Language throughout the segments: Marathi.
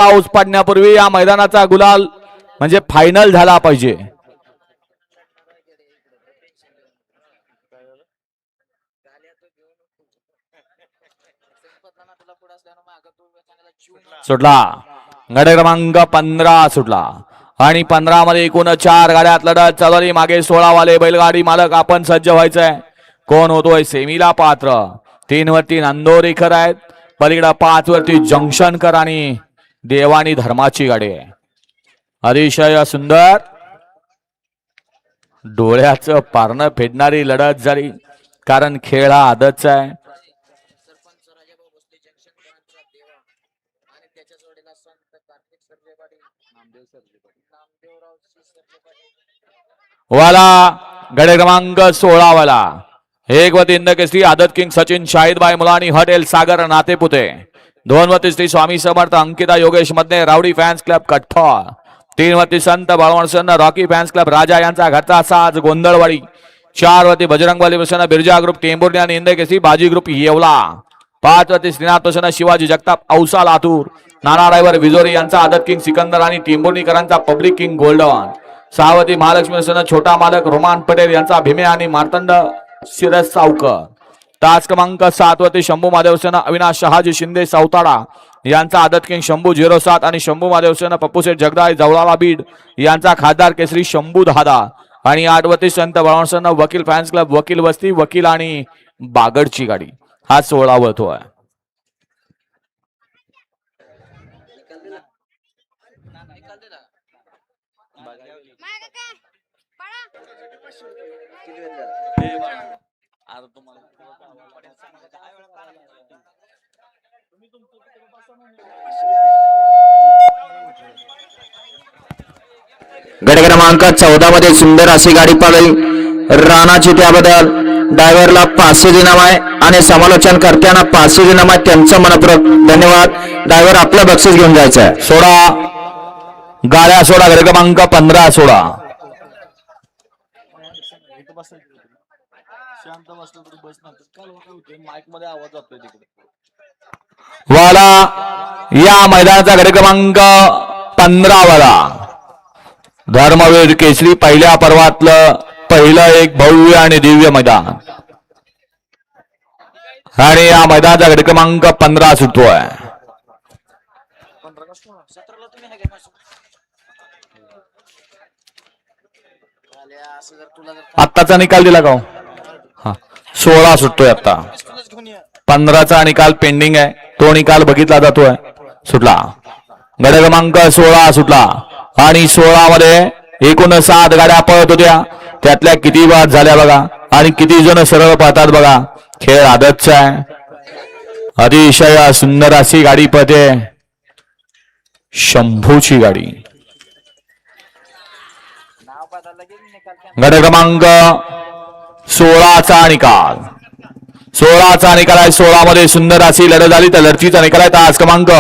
पाऊस पडण्यापूर्वी या मैदानाचा गुलाल म्हणजे फायनल झाला पाहिजे। सुटला गाडी क्रमांक 15 सुटला आणि 15 मध्ये एकूण 4 गाड्यात लढत चालली। मागे 16 वाले बैलगाडी मालक आपण सज्ज व्हायचंय। कोण होतोय सेमीला पात्र? 3 वरती नांदोरीकर आहेत, पलीकडे 5 वरती जंक्शनकर आणि देवानी धर्माची गाडी आहे। अतिशय सुंदर डोळ्याचं पारणं फेडणारी लढत झाली, कारण खेळ हा आदतचा आहे। वाला गडे क्रमांक 16 वाला 1 वरती इंद केसरी आदत किंग सचिन शाहिदबाई मुलानी हॉटेल सागर नातेपुते। 2 वरती श्री स्वामी समर्थ अंकिता योगेश मध्ये रावडी फॅन्स क्लब कठ्ठा। 3 वरती संत बाळवणसन रॉकी फॅन्स क्लब राजा यांचा घरचा साज गोंधळवाडी। 4 वरती बजरंगबली प्रसन्न बिरजा ग्रुप टेंभुर्णी आणि इंद केसरी बाजी ग्रुप येवला। 5 वरती श्रीनाथ प्रसन्न शिवाजी जगताप औसा लातूर। नाना ड्रायव्हर विजोरी यांचा आदत किंग सिकंदर आणि टेंभुर्णीकरांचा पब्लिक किंग गोल्डन। 6 वरती महालक्ष्मी प्रसन्न छोटा मालक रोमान पटेल यांचा भीमे आणि मार्तंड शिरस सावकर। तास क्रमांक 7 वरती शंभू महादेवसेना अविनाश शहाजी शिंदे सावताडा यांचा आदत किंग शंभू 07 आणि शंभू महादेवसेना पप्पूसेठ जगदाळे जवळाला बीड यांचा खासदार केसरी शंभू दादा। आणि 8 वरती संत बाळवणसन वकील फॅन्स क्लब वकील वस्ती वकील आणि बागडची गाडी। हा 16 वरतो आहे। गट क्रमांक 14 मध्ये सुंदर अशी गाडी पळाली राणाची, त्याबद्दल ड्रायव्हरला 500 इनाम आहे आणि समालोचन करताना 500 इनाम आहे, त्यांचं मनपूर्वक धन्यवाद। ड्रायव्हर आपलं बक्षीस घेऊन जायचं आहे। 16 गाड्या 16 गट क्रमांक 15 16 वाला या मैदानाचा गट क्रमांक 15 वाला धर्मवीर केसरी पहिल्या पर्वातलं पहिलं एक भव्य आणि दिव्य मैदान आणि या मैदानाचा गट क्रमांक 15 सुटतोय। आत्ताचा निकाल दिला का? हा 16 सुटतोय। आता 15चा निकाल पेंडिंग आहे, तो निकाल बघितला जातोय। सुटला गट क्रमांक 16 सुटला आणि 16 मध्ये एकूण 7 गाड्या पळत होत्या, त्यातल्या किती बाद झाल्या बघा आणि किती जण सरळ पळतात बघा। खेळ आदतचा आहे। अतिशय सुंदर अशी गाडी पळते शंभूची गाडी। गट क्रमांक 16चा निकाल 16चा निकाल आहे। 16 मध्ये सुंदर अशी लढत झाली, त्या लढतीचा निकाल आहे। तास क्रमांक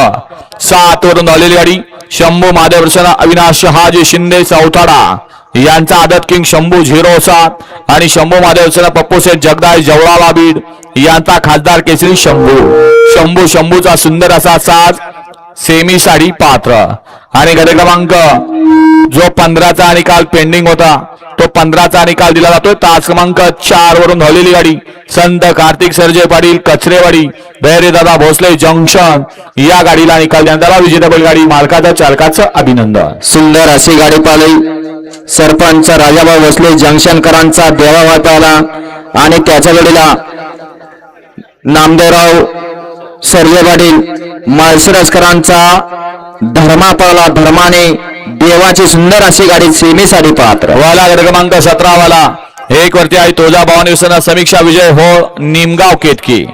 7 वरून आलेली गाडी शंभू महादेव प्रसन्न अविनाश शहाजी शिंदे सावताडा यांचा आदत किंग शंभू 07 आणि शंभू महादेव प्रसन्न पप्पूसेठ जगदाळे जवळाला बीड यांचा खासदार केसरी शंभूचा सुंदर असा साज सेमी साठी पात्र। आणि गट क्रमांक जो 15चा निकाल पेंडिंग होता, तो 15चा निकाल दिला जातोय। तास क्रमांक 4 वरून धावलेली गाडी संत कार्तिक सरजे पाटील कचरेवाडी धैर्यदादा भोसले जंक्शन या गाडीला निकाल देण्यात आला। विजेता बैलगाडी मालकाचं चालकाचं अभिनंदन। सुंदर अशी गाडी पळाली सरपंच राजाभाऊ भोसले जंक्शनकरांचा देवा पाहिला आणि त्याच्या गाडीला नामदेवराव सरजे पाटील माळशिरसकरांचा धर्मा पळाला। धर्माने देवाची सुंदर अशी गाडी सेमीसाठी पात्र। वाला गट क्रमांक 17 वाला 1 वरती आहे तुळजाभवानी समीक्षा विजय हो निमगाव केतकी।